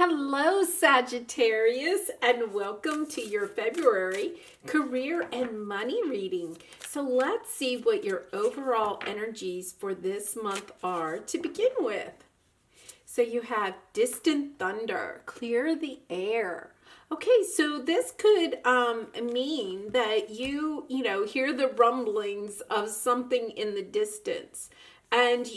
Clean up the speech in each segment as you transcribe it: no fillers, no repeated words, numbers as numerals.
Hello, Sagittarius, and welcome to your February career and money reading. So let's see what your overall energies for this month are to begin with. So you have distant thunder, clear the air. Okay, so this could mean that you hear the rumblings of something in the distance. And,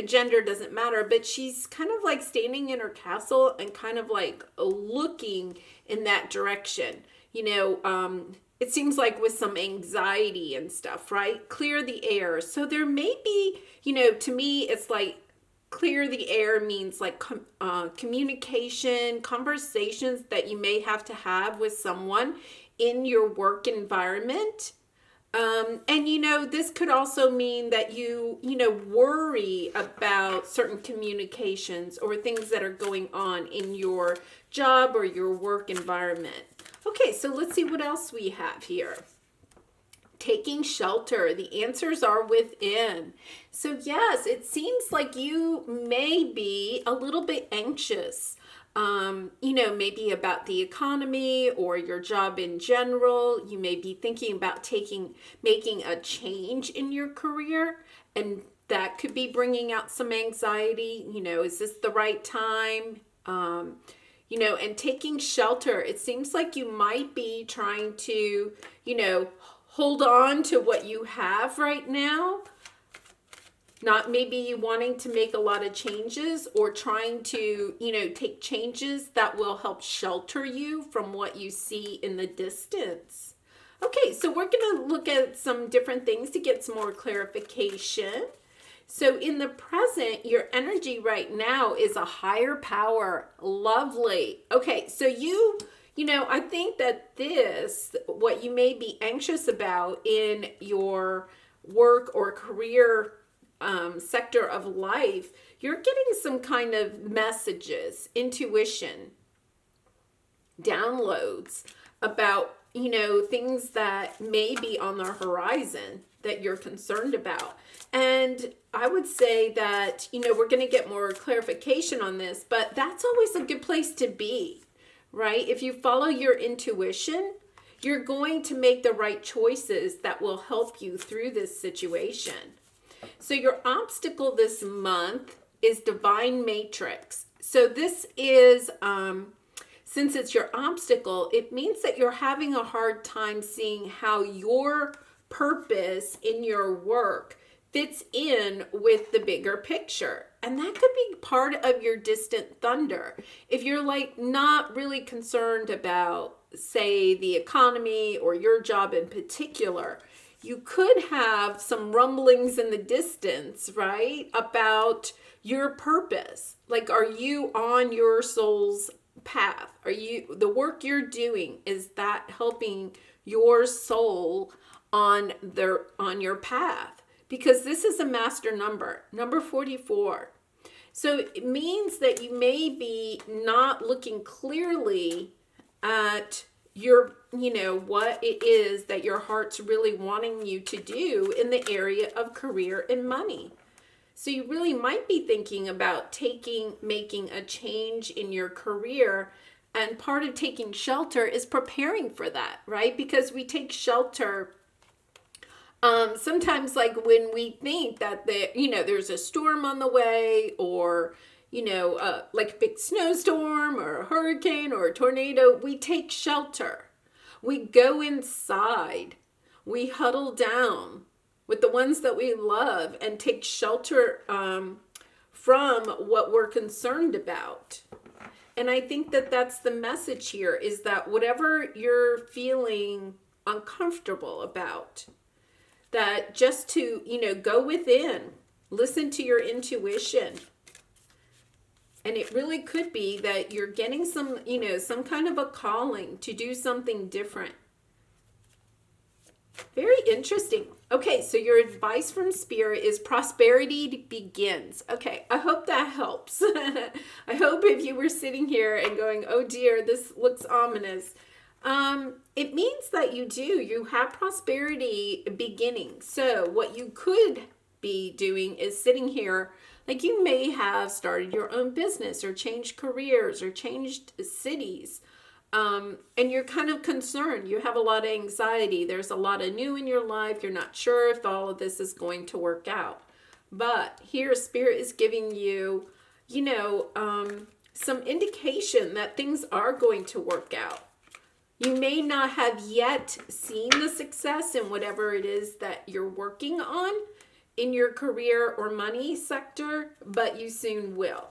gender doesn't matter, but she's kind of like standing in her castle and kind of like looking in that direction. It seems like with some anxiety and stuff, right? Clear the air. So there may be, to me, it's like clear the air means like communication, conversations that you may have to have with someone in your work environment. This could also mean that you worry about certain communications or things that are going on in your job or your work environment. Okay, so let's see what else we have here. Taking shelter. The answers are within. So yes, it seems like you may be a little bit anxious. Maybe about the economy or your job in general. You may be thinking about making a change in your career, and that could be bringing out some anxiety. Is this the right time? And taking shelter. It seems like you might be trying to, hold on to what you have right now. Not maybe wanting to make a lot of changes or trying to, take changes that will help shelter you from what you see in the distance. Okay, so we're going to look at some different things to get some more clarification. So in the present, your energy right now is a higher power. Lovely. Okay, so I think that what you may be anxious about in your work or career sector of life, you're getting some kind of messages, intuition, downloads about, things that may be on the horizon that you're concerned about. And I would say that, we're going to get more clarification on this, but that's always a good place to be, right? If you follow your intuition, you're going to make the right choices that will help you through this situation. So your obstacle this month is divine matrix. So this is, since it's your obstacle, it means that you're having a hard time seeing how your purpose in your work fits in with the bigger picture. And that could be part of your distant thunder. If you're like not really concerned about, say, the economy or your job in particular, you could have some rumblings in the distance, right, about your purpose. Like, are you on your soul's path? The work you're doing, is that helping your soul on your path? Because this is a master number 44. So it means that you may be not looking clearly at what it is that your heart's really wanting you to do in the area of career and money. So you really might be thinking about making a change in your career. And part of taking shelter is preparing for that, right? Because we take shelter sometimes like when we think that there's a storm on the way, or like a big snowstorm or a hurricane or a tornado, we take shelter. We go inside. We huddle down with the ones that we love and take shelter from what we're concerned about. And I think that that's the message here, is that whatever you're feeling uncomfortable about, that just to, go within, listen to your intuition. And it really could be that you're getting some kind of a calling to do something different. Very interesting. Okay, so your advice from Spirit is prosperity begins. Okay, I hope that helps. I hope if you were sitting here and going, oh dear, this looks ominous, it means that you have prosperity beginning. So what you could be doing is sitting here Like you may have started your own business or changed careers or changed cities. And you're kind of concerned. You have a lot of anxiety. There's a lot of new in your life. You're not sure if all of this is going to work out. But here, Spirit is giving you, some indication that things are going to work out. You may not have yet seen the success in whatever it is that you're working on in your career or money sector, but you soon will.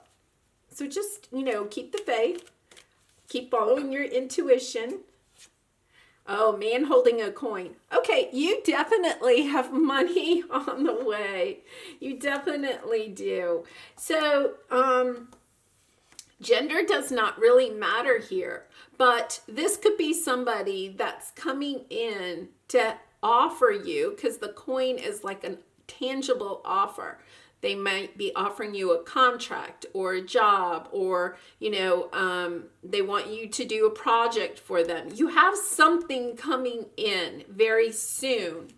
So just, keep the faith. Keep following your intuition. Oh, man holding a coin. Okay, you definitely have money on the way. You definitely do. So, gender does not really matter here, but this could be somebody that's coming in to offer you, because the coin is like a tangible offer. They might be offering you a contract or a job, or, they want you to do a project for them. You have something coming in very soon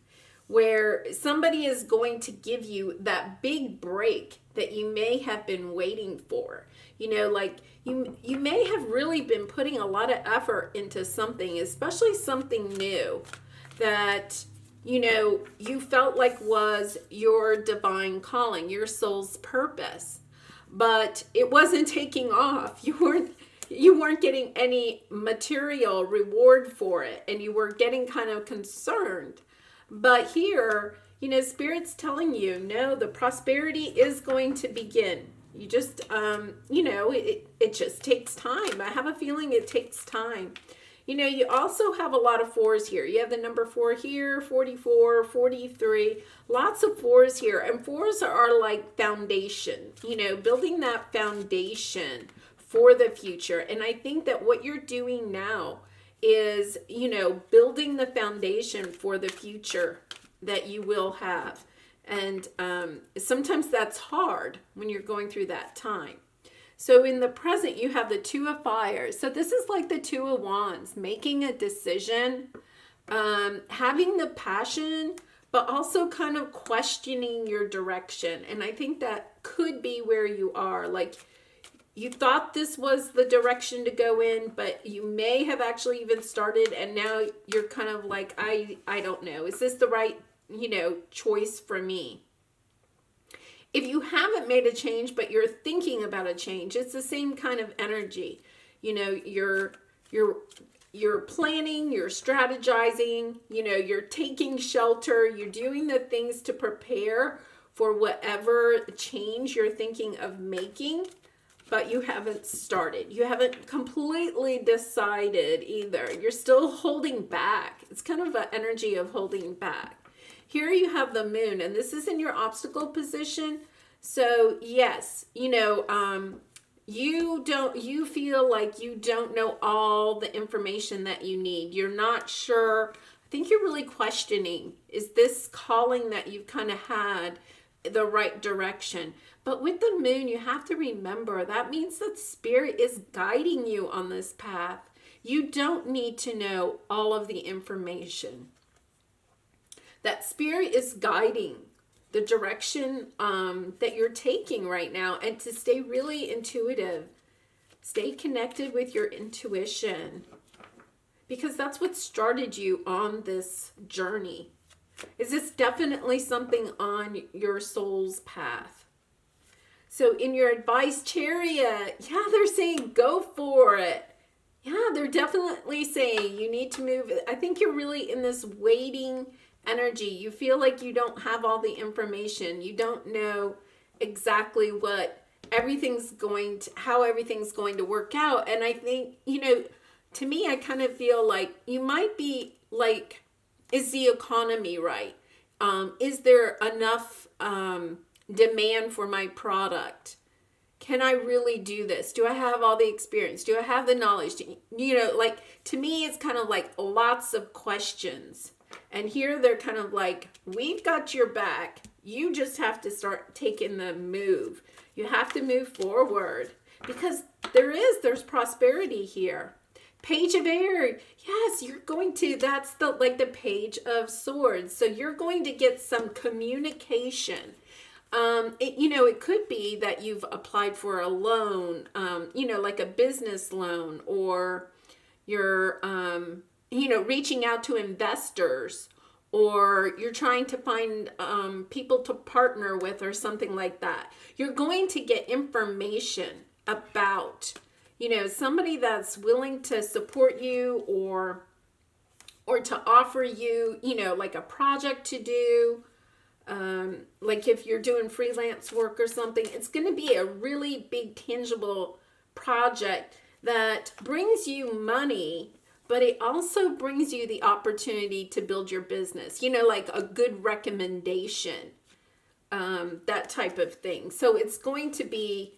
where somebody is going to give you that big break that you may have been waiting for. Like you may have really been putting a lot of effort into something, especially something new that you felt like was your divine calling, your soul's purpose, but it wasn't taking off. You weren't getting any material reward for it, and you were getting kind of concerned. But here, Spirit's telling you, no, the prosperity is going to begin. You just, it just takes time. I have a feeling it takes time. You also have a lot of fours here. You have the number 4 here, 44, 43, lots of fours here. And fours are like foundation, building that foundation for the future. And I think that what you're doing now is, building the foundation for the future that you will have. And sometimes that's hard when you're going through that time. So in the present, you have the 2 of fire. So this is like the 2 of wands, making a decision, having the passion, but also kind of questioning your direction. And I think that could be where you are. Like you thought this was the direction to go in, but you may have actually even started, and now you're kind of like, I don't know. Is this the right, choice for me? If you haven't made a change, but you're thinking about a change, it's the same kind of energy. You're planning, you're strategizing, you're taking shelter, you're doing the things to prepare for whatever change you're thinking of making, but you haven't started. You haven't completely decided either. You're still holding back. It's kind of an energy of holding back. Here you have the moon, and this is in your obstacle position. So yes, you feel like you don't know all the information that you need. You're not sure. I think you're really questioning, is this calling that you've kind of had the right direction? But with the moon, you have to remember that means that Spirit is guiding you on this path. You don't need to know all of the information. That Spirit is guiding the direction that you're taking right now, and to stay really intuitive. Stay connected with your intuition, because that's what started you on this journey. Is this definitely something on your soul's path? So in your advice, Chariot, they're saying go for it. Yeah, they're definitely saying you need to move. I think you're really in this waiting energy. You feel like you don't have all the information. You don't know exactly how everything's going to work out. And I think, to me, I kind of feel like you might be like, is the economy right? Is there enough demand for my product? Can I really do this? Do I have all the experience? Do I have the knowledge? To me, it's kind of like lots of questions. And here they're kind of like, we've got your back. You just have to start taking the move. You have to move forward, because there's prosperity here. Page of Air. Yes, you're going to, that's the Page of Swords. So you're going to get some communication. it could be that you've applied for a loan, like a business loan, or you're, reaching out to investors, or you're trying to find people to partner with or something like that. You're going to get information about, somebody that's willing to support you or to offer you, like a project to do. Like if you're doing freelance work or something, it's going to be a really big tangible project that brings you money, but it also brings you the opportunity to build your business, like a good recommendation, that type of thing. So it's going to be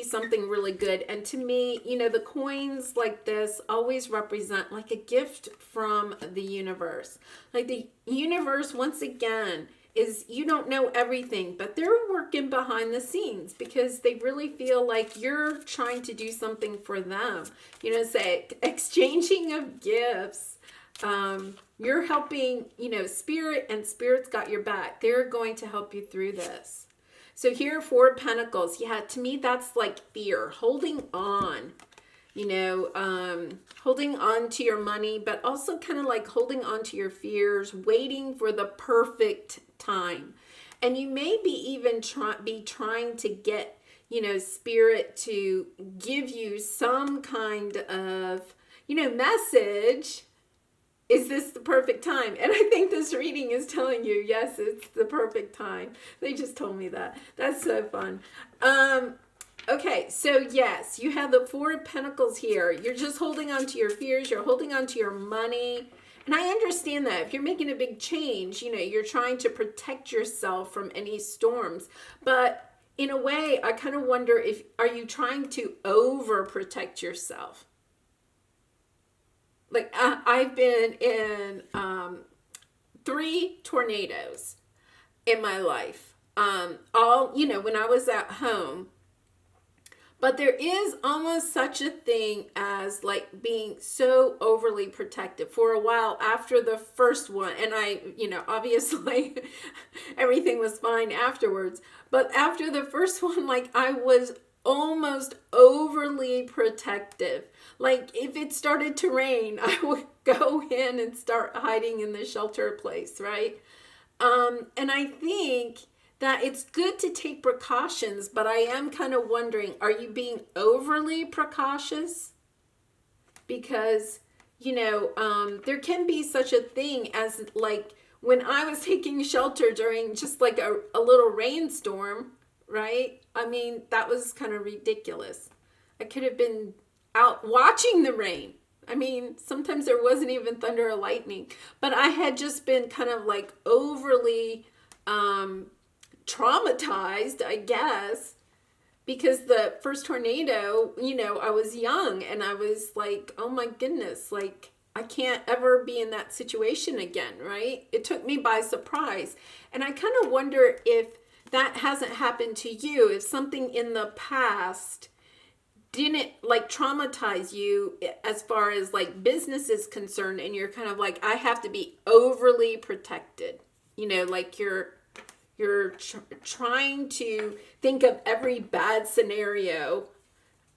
something really good. And to me, the coins like this always represent like a gift from the universe. Like the universe, once again, is you don't know everything, but they're working behind the scenes because they really feel like you're trying to do something for them. Say exchanging of gifts. You're helping, spirit, and spirit's got your back. They're going to help you through this. So here, 4 of Pentacles. Yeah, to me, that's like fear, holding on, holding on to your money, but also kind of like holding on to your fears, waiting for the perfect time. And you may be even trying to get, spirit to give you some kind of, message. Is this the perfect time? And I think this reading is telling you, yes, it's the perfect time. They just told me that. That's so fun. Okay, so yes, you have the 4 of Pentacles here. You're just holding on to your fears. You're holding on to your money. And I understand that. If you're making a big change, you're trying to protect yourself from any storms. But in a way, I kind of wonder are you trying to overprotect yourself? Like I've been in 3 tornadoes in my life, all, when I was at home. But there is almost such a thing as like being so overly protective for a while after the first one. And I, obviously everything was fine afterwards. But after the first one, like I was almost overly protective. Like if it started to rain, I would go in and start hiding in the shelter place, right? And I think that it's good to take precautions, but I am kind of wondering, are you being overly precautious? Because, there can be such a thing as like when I was taking shelter during just like a little rainstorm, right? I mean, that was kind of ridiculous. I could have been out watching the rain. I mean, sometimes there wasn't even thunder or lightning, but I had just been kind of like overly traumatized, I guess, because the first tornado, I was young and I was like, oh my goodness, like I can't ever be in that situation again, right? It took me by surprise. And I kind of wonder if that hasn't happened to you, if something in the past didn't like traumatize you as far as like business is concerned, and you're kind of like, I have to be overly protected, like you're trying to think of every bad scenario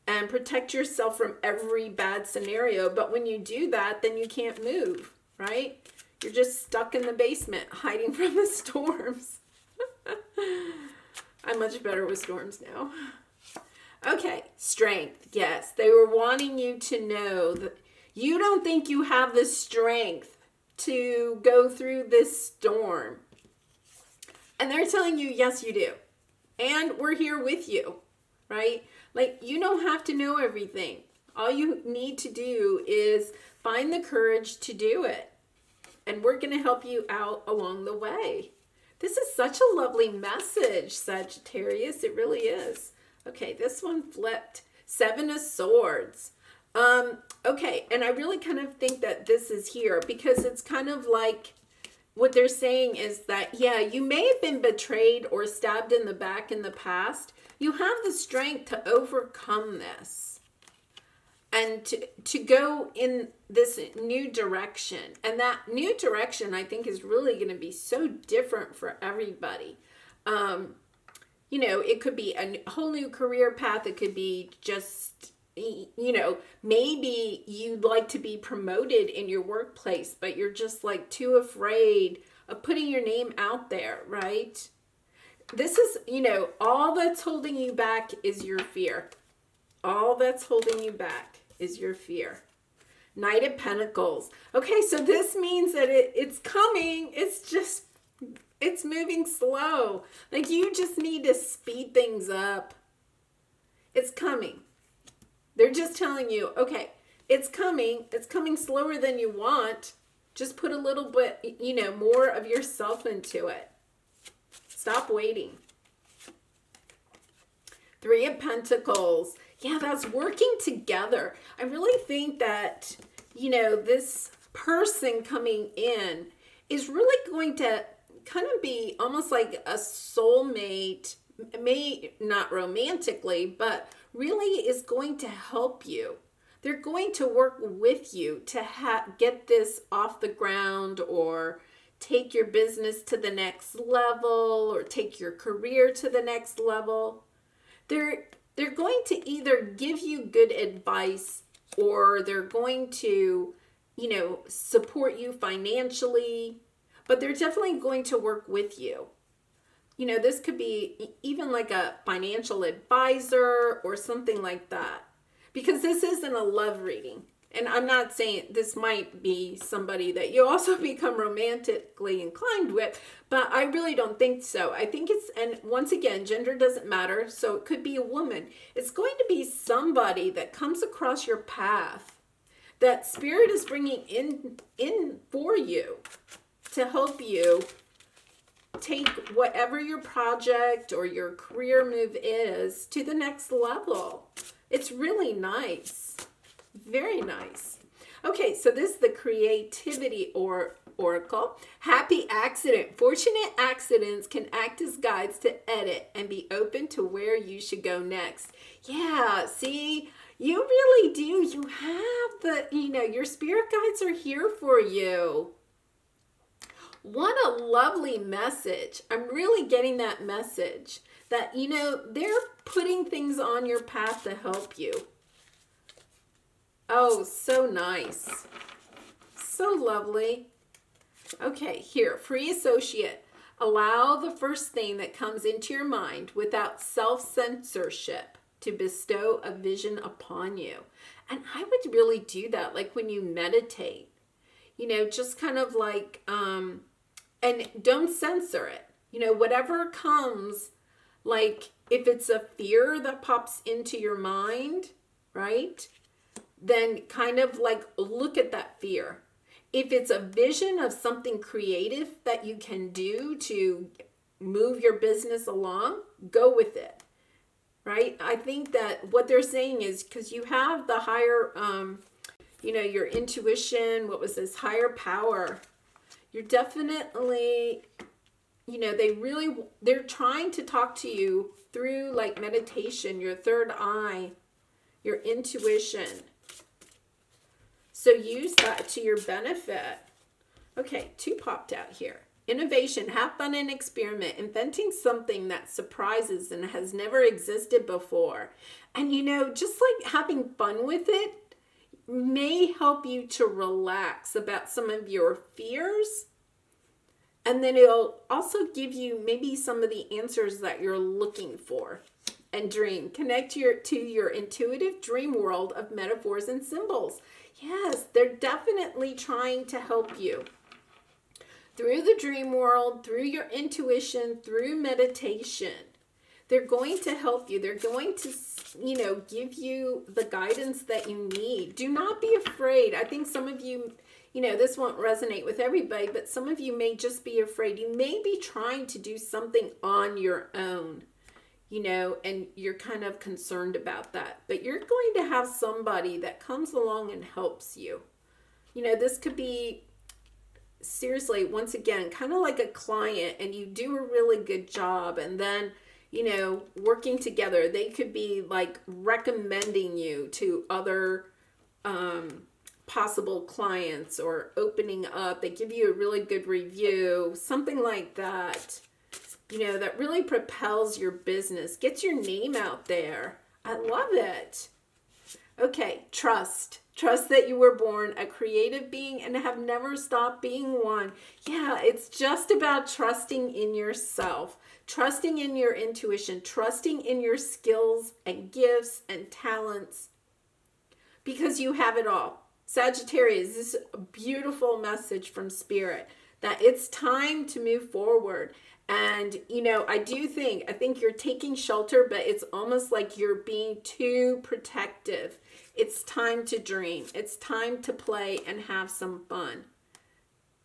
and protect yourself from every bad scenario. But when you do that, then you can't move, right? You're just stuck in the basement hiding from the storms. I'm much better with storms now. Okay, strength. Yes, they were wanting you to know that you don't think you have the strength to go through this storm. And they're telling you, yes, you do. And we're here with you, right? Like, you don't have to know everything. All you need to do is find the courage to do it. And we're going to help you out along the way. This is such a lovely message, Sagittarius. It really is. Okay, this one flipped. 7 of Swords. Okay, and I really kind of think that this is here because it's kind of like what they're saying is that, yeah, you may have been betrayed or stabbed in the back in the past. You have the strength to overcome this and to go in this new direction. And that new direction, I think, is really going to be so different for everybody. It could be a whole new career path. It could be just, maybe you'd like to be promoted in your workplace, but you're just like too afraid of putting your name out there, right? This is, all that's holding you back is your fear. All that's holding you back is your fear. Knight of Pentacles. Okay, so this means that it's coming. It's moving slow. Like you just need to speed things up. It's coming. They're just telling you, okay, it's coming. It's coming slower than you want. Just put a little bit, more of yourself into it. Stop waiting. Three of Pentacles. Yeah, that's working together. I really think that, this person coming in is really going to kind of be almost like a soulmate, may not romantically, but really is going to help you. They're going to work with you to get this off the ground, or take your business to the next level, or take your career to the next level. They're going to either give you good advice, or they're going to, support you financially, but they're definitely going to work with you. This could be even like a financial advisor or something like that, because this isn't a love reading. And I'm not saying this might be somebody that you also become romantically inclined with, but I really don't think so. I think and once again, gender doesn't matter. So it could be a woman. It's going to be somebody that comes across your path that Spirit is bringing in for you to help you take whatever your project or your career move is to the next level. It's really nice. Very nice. Okay, so this is the creativity oracle. Happy accident. Fortunate accidents can act as guides to edit and be open to where you should go next. Yeah, see, you really do. You have your spirit guides are here for you. What a lovely message. I'm really getting that message that, they're putting things on your path to help you. Oh, so nice. So lovely. Okay, here, free associate. Allow the first thing that comes into your mind without self-censorship to bestow a vision upon you. And I would really do that, like when you meditate. Just kind of like, and don't censor it. Whatever comes, like if it's a fear that pops into your mind, right? Then kind of like look at that fear. If it's a vision of something creative that you can do to move your business along, go with it, right? I think that what they're saying is because you have the higher, your intuition, what was this, higher power. You're definitely, they're trying to talk to you through like meditation, your third eye, your intuition. So use that to your benefit. Okay, 2 popped out here. Innovation, have fun and experiment, inventing something that surprises and has never existed before. And just like having fun with it may help you to relax about some of your fears. And then it'll also give you maybe some of the answers that you're looking for. And dream. Connect to your intuitive dream world of metaphors and symbols. Yes, they're definitely trying to help you. Through the dream world, through your intuition, through meditation. They're going to help you. They're going to, give you the guidance that you need. Do not be afraid. I think some of you, this won't resonate with everybody, but some of you may just be afraid. You may be trying to do something on your own. And you're kind of concerned about that. But you're going to have somebody that comes along and helps you. This could be, seriously, once again, kind of like a client, and you do a really good job. And then, working together, they could be like recommending you to other possible clients, or opening up. They give you a really good review, something like that. that really propels your business, gets your name out there. I love it. Okay, trust. Trust that you were born a creative being and have never stopped being one. Yeah, it's just about trusting in yourself, trusting in your intuition, trusting in your skills and gifts and talents, because you have it all. Sagittarius, this is a beautiful message from Spirit that it's time to move forward. And, I think you're taking shelter, but it's almost like you're being too protective. It's time to dream. It's time to play and have some fun.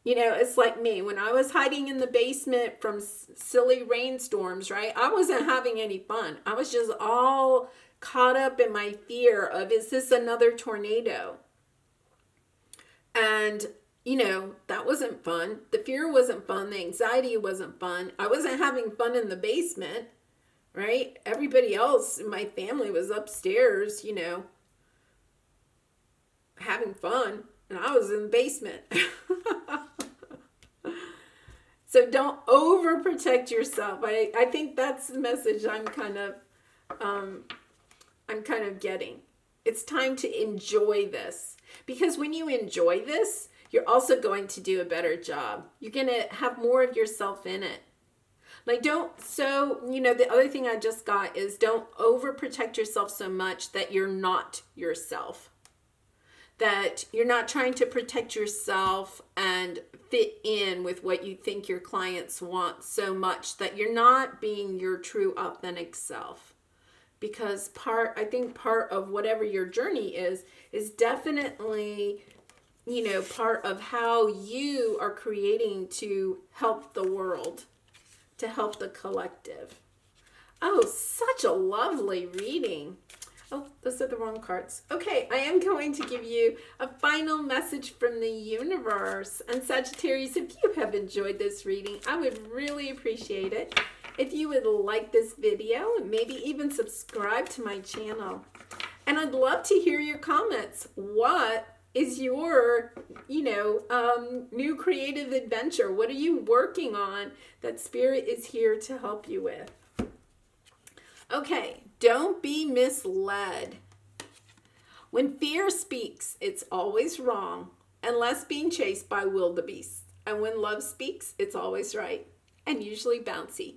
It's like me. When I was hiding in the basement from silly rainstorms, right? I wasn't having any fun. I was just all caught up in my fear of, is this another tornado? And that wasn't fun. The fear wasn't fun. The anxiety wasn't fun. I wasn't having fun in the basement, right? Everybody else in my family was upstairs, having fun. And I was in the basement. So don't overprotect yourself. I think that's the message I'm kind of getting. It's time to enjoy this. Because when you enjoy this, you're also going to do a better job. You're going to have more of yourself in it. The other thing I just got is don't overprotect yourself so much that you're not yourself. That you're not trying to protect yourself and fit in with what you think your clients want so much that you're not being your true authentic self. Because part of whatever your journey is definitely part of how you are creating to help the world, to help the collective. Oh, such a lovely reading. Oh, those are the wrong cards. Okay, I am going to give you a final message from the universe. And Sagittarius, if you have enjoyed this reading, I would really appreciate it if you would like this video and maybe even subscribe to my channel. And I'd love to hear your comments. What is your, new creative adventure? What are you working on that Spirit is here to help you with? Okay, don't be misled. When fear speaks, it's always wrong, unless being chased by wildebeest. And when love speaks, it's always right, and usually bouncy.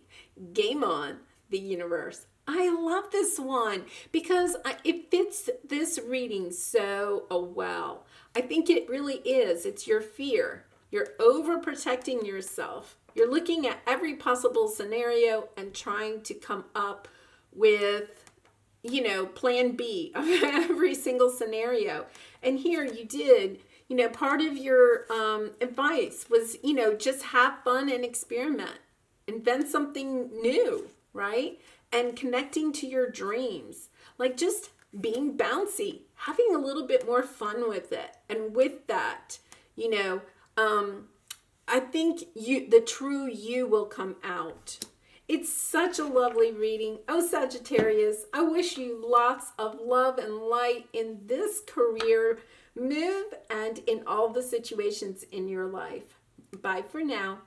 Game on, the universe. I love this one because it fits this reading so well. I think it really is. It's your fear. You're overprotecting yourself. You're looking at every possible scenario and trying to come up with, plan B of every single scenario. And here you did, part of your advice was, just have fun and experiment. Invent something new, right? And connecting to your dreams, like just being bouncy, having a little bit more fun with it. And with that, I think the true you will come out. It's such a lovely reading. Oh, Sagittarius, I wish you lots of love and light in this career move and in all the situations in your life. Bye for now.